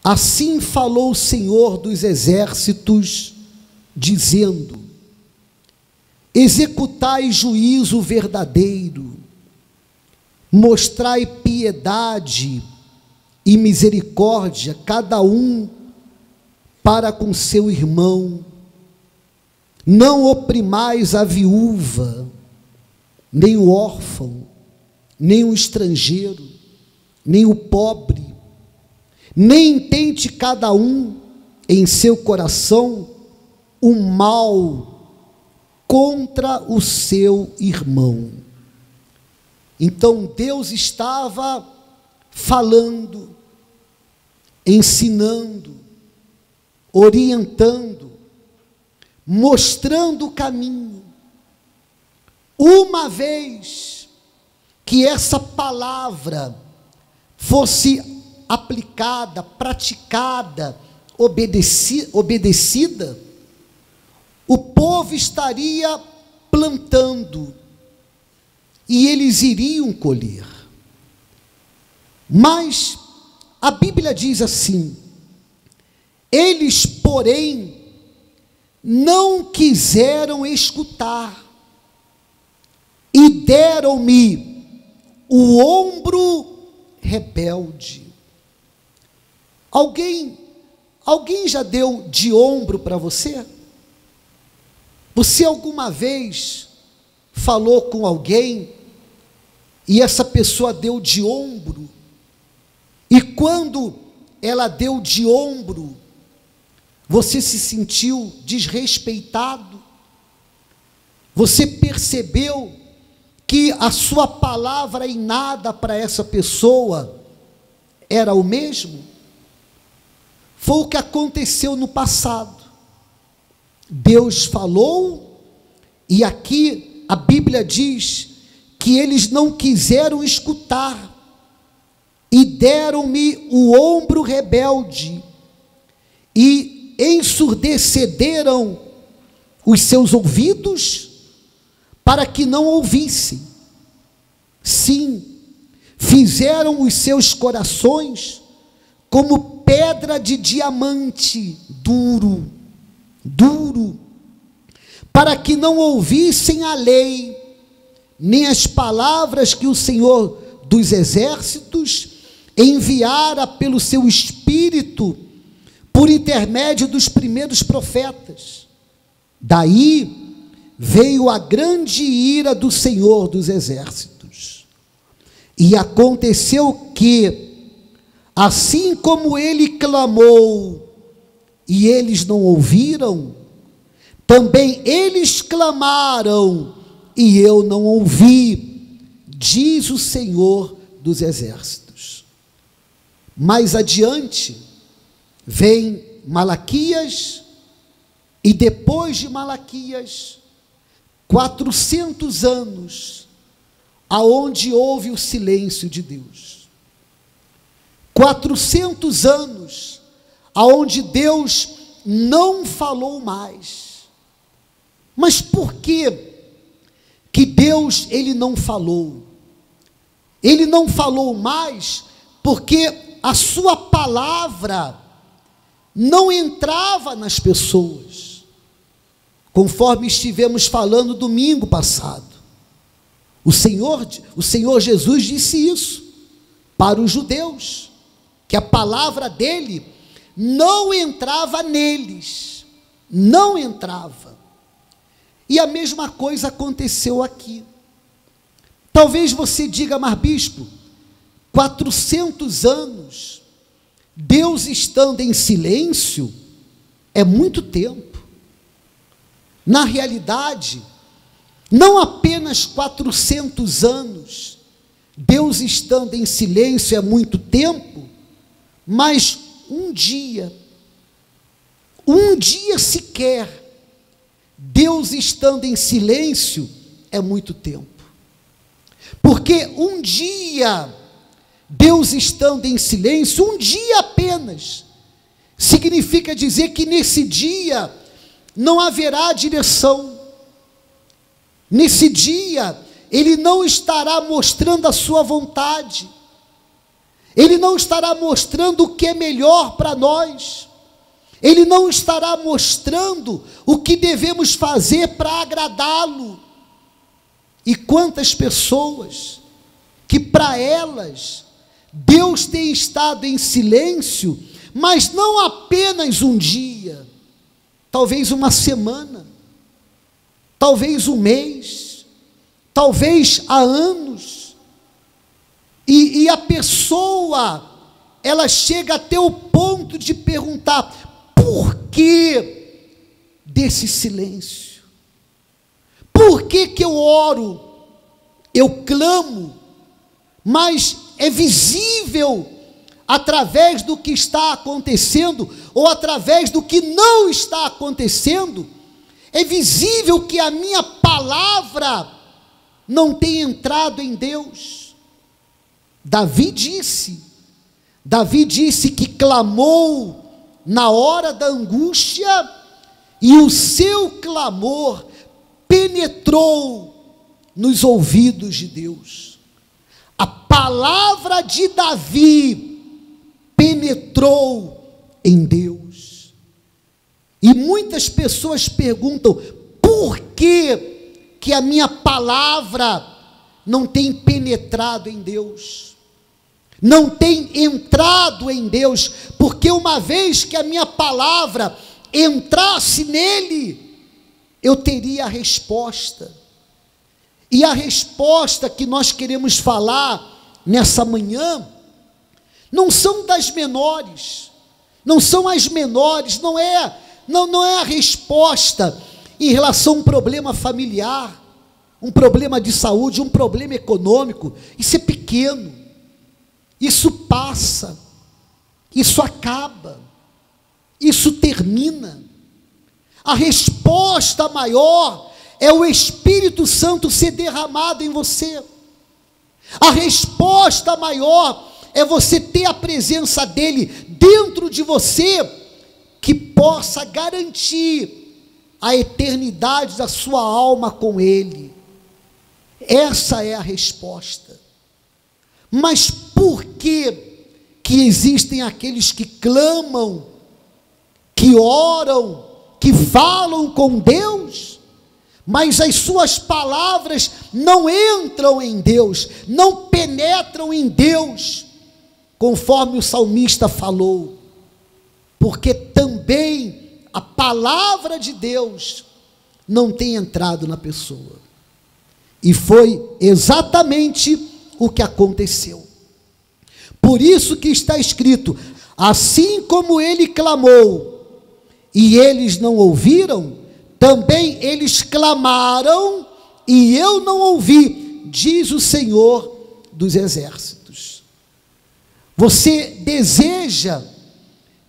Assim falou o Senhor dos exércitos, dizendo: executai juízo verdadeiro, mostrai piedade e misericórdia, cada um para com seu irmão. Não oprimais a viúva, nem o órfão, nem o estrangeiro, nem o pobre, nem intente cada um em seu coração o mal contra o seu irmão. Então Deus estava falando, ensinando, orientando, mostrando o caminho. Uma vez que essa palavra fosse aplicada, praticada, obedecida, o povo estaria plantando e eles iriam colher. Mas a Bíblia diz assim: eles, porém, não quiseram escutar e deram-me o ombro rebelde. Alguém já deu de ombro para você? Você alguma vez falou com alguém e essa pessoa deu de ombro? E quando ela deu de ombro, você se sentiu desrespeitado? Você percebeu que a sua palavra em nada para essa pessoa era o mesmo? Foi o que aconteceu no passado. Deus falou, e aqui a Bíblia diz que eles não quiseram escutar, e deram-me o ombro rebelde, e ensurdeceram os seus ouvidos, para que não ouvissem. Sim, fizeram os seus corações como pedra de diamante, duro, para que não ouvissem a lei, nem as palavras que o Senhor dos exércitos enviara pelo seu Espírito, por intermédio dos primeiros profetas. Daí veio a grande ira do Senhor dos exércitos. E aconteceu que, assim como ele clamou, e eles não ouviram, também eles clamaram, e eu não ouvi, diz o Senhor dos exércitos. Mais adiante, vem Malaquias, e depois de Malaquias, 400 anos, aonde houve o silêncio de Deus. 400 anos, aonde Deus não falou mais. Mas por que Deus, ele não falou? Ele não falou mais porque a sua palavra não entrava nas pessoas, conforme estivemos falando domingo passado. O Senhor Jesus disse isso para os judeus, que a palavra dele não entrava neles, não entrava. E a mesma coisa aconteceu aqui. Talvez você diga: mas bispo, 400 anos, Deus estando em silêncio, é muito tempo. Na realidade, não apenas 400 anos, Deus estando em silêncio é muito tempo, mas um dia sequer, Deus estando em silêncio é muito tempo. Porque um dia, Deus estando em silêncio, um dia apenas, significa dizer que nesse dia não haverá direção. Nesse dia, ele não estará mostrando a sua vontade. Ele não estará mostrando o que é melhor para nós, Ele não estará mostrando o que devemos fazer para agradá-lo. E quantas pessoas que para elas Deus tem estado em silêncio, mas não apenas um dia, talvez uma semana, talvez um mês, talvez há anos, e a pessoa, ela chega até o ponto de perguntar: por que desse silêncio? Por que eu oro, eu clamo, mas é visível através do que está acontecendo, ou através do que não está acontecendo, é visível que a minha palavra não tem entrado em Deus. Davi disse que clamou na hora da angústia, e o seu clamor penetrou nos ouvidos de Deus. A palavra de Davi penetrou em Deus. E muitas pessoas perguntam: por que a minha palavra não tem penetrado em Deus? Não tem entrado em Deus? Porque uma vez que a minha palavra entrasse nele, eu teria a resposta. E a resposta que nós queremos falar nessa manhã não são das menores, não são as menores, não é a resposta em relação a um problema familiar, um problema de saúde, um problema econômico. Isso é pequeno, isso passa, isso acaba, isso termina. A resposta maior é o Espírito Santo ser derramado em você. A resposta maior é você ter a presença dele dentro de você, que possa garantir a eternidade da sua alma com ele. Essa é a resposta. Mas por que existem aqueles que clamam, que oram, que falam com Deus, mas as suas palavras não entram em Deus, não penetram em Deus, conforme o salmista falou? Porque também a palavra de Deus não tem entrado na pessoa. E foi exatamente o que aconteceu. Por isso que está escrito: assim como ele clamou e eles não ouviram, também eles clamaram e eu não ouvi, diz o Senhor dos Exércitos. Você deseja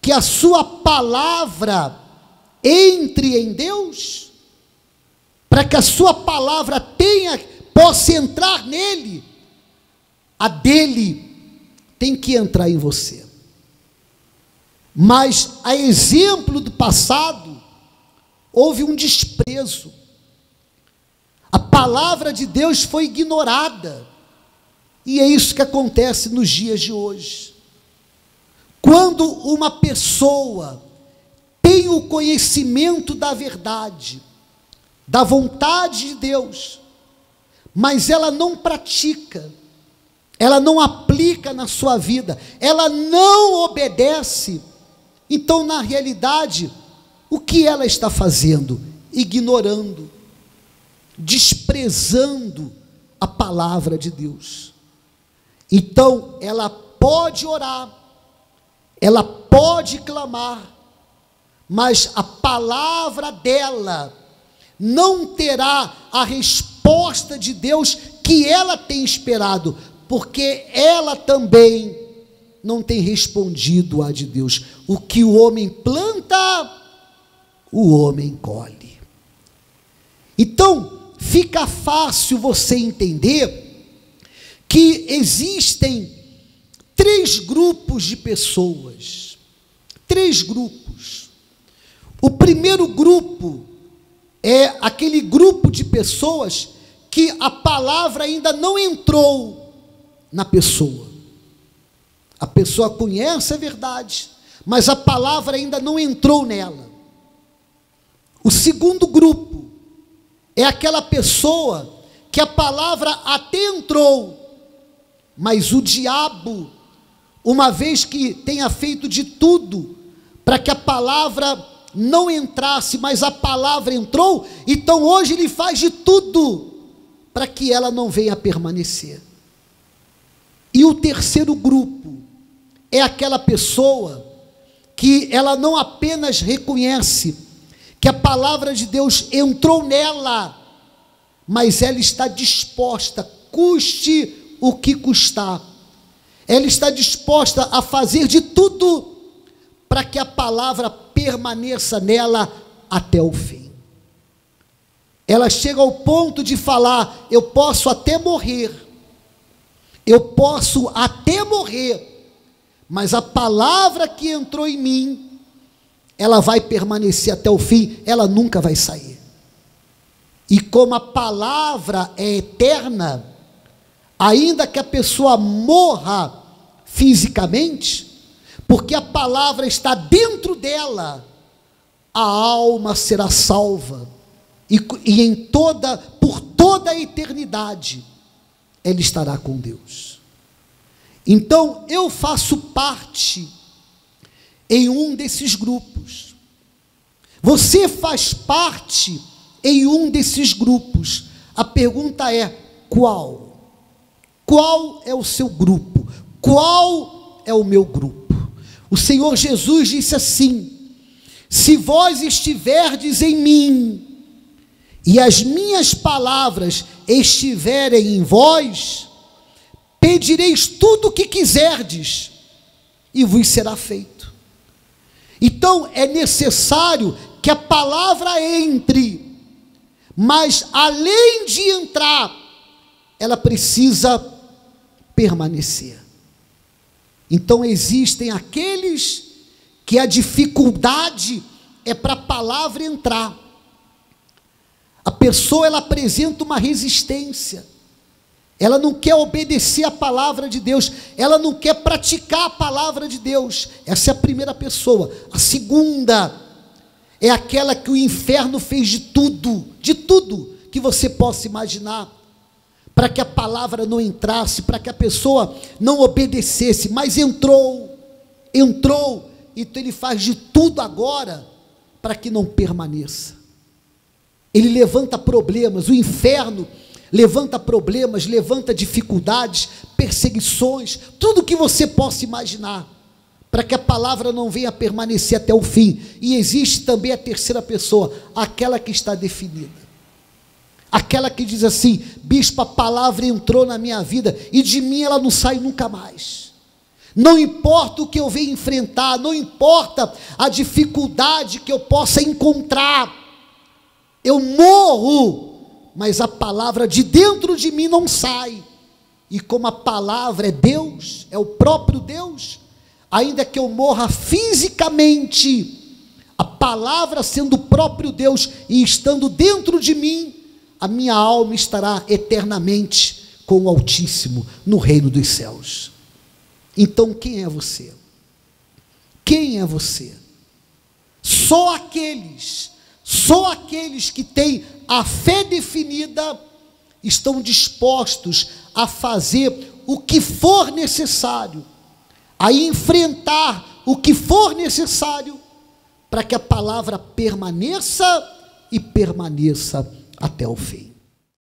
que a sua palavra entre em Deus? Para que a sua palavra possa entrar nele, a dele tem que entrar em você. Mas, a exemplo do passado, houve um desprezo. A palavra de Deus foi ignorada. E é isso que acontece nos dias de hoje. Quando uma pessoa tem o conhecimento da verdade, da vontade de Deus, mas ela não pratica, ela não aplica na sua vida, ela não obedece, então, na realidade, o que ela está fazendo? Ignorando, desprezando a palavra de Deus. Então, ela pode orar, ela pode clamar, mas a palavra dela não terá a resposta de Deus que ela tem esperado, porque ela também não tem respondido à de Deus. O que o homem planta, o homem colhe. Então, fica fácil você entender que existem 3 grupos de pessoas. 3 grupos. O primeiro grupo é aquele grupo de pessoas que a palavra ainda não entrou na pessoa. A pessoa conhece a verdade, mas a palavra ainda não entrou nela. O segundo grupo é aquela pessoa que a palavra até entrou, mas o diabo, uma vez que tenha feito de tudo para que a palavra não entrasse, mas a palavra entrou, então hoje ele faz de tudo para que ela não venha a permanecer. E o terceiro grupo é aquela pessoa que ela não apenas reconhece que a palavra de Deus entrou nela, mas ela está disposta, custe o que custar, ela está disposta a fazer de tudo para que a palavra permaneça nela até o fim. Ela chega ao ponto de falar: eu posso até morrer, mas a palavra que entrou em mim, ela vai permanecer até o fim, ela nunca vai sair. E como a palavra é eterna, ainda que a pessoa morra fisicamente, porque a palavra está dentro dela, a alma será salva, e por toda a eternidade, ela estará com Deus. Então, eu faço parte em um desses grupos, você faz parte em um desses grupos. A pergunta é: qual? Qual é o seu grupo? Qual é o meu grupo? O Senhor Jesus disse assim: se vós estiverdes em mim, e as minhas palavras estiverem em vós, pedireis tudo o que quiserdes, e vos será feito. Então é necessário que a palavra entre, mas além de entrar, ela precisa permanecer. Então existem aqueles que a dificuldade é para a palavra entrar. A pessoa, ela apresenta uma resistência, ela não quer obedecer a palavra de Deus, ela não quer praticar a palavra de Deus. Essa é a primeira pessoa. A segunda é aquela que o inferno fez de tudo que você possa imaginar, para que a palavra não entrasse, para que a pessoa não obedecesse, mas entrou, então ele faz de tudo agora para que não permaneça. Ele levanta problemas, o inferno levanta problemas, levanta dificuldades, perseguições, tudo que você possa imaginar, para que a palavra não venha a permanecer até o fim. E existe também a terceira pessoa, aquela que está definida, aquela que diz assim: bispo, a palavra entrou na minha vida e de mim ela não sai nunca mais. Não importa o que eu venha enfrentar, não importa a dificuldade que eu possa encontrar, eu morro, mas a palavra de dentro de mim não sai. E como a palavra é Deus, é o próprio Deus, ainda que eu morra fisicamente, a palavra sendo o próprio Deus e estando dentro de mim, a minha alma estará eternamente com o Altíssimo no reino dos céus. Então quem é você? Quem é você? Só aqueles que têm a fé definida estão dispostos a fazer o que for necessário, a enfrentar o que for necessário, para que a palavra permaneça e permaneça até o fim.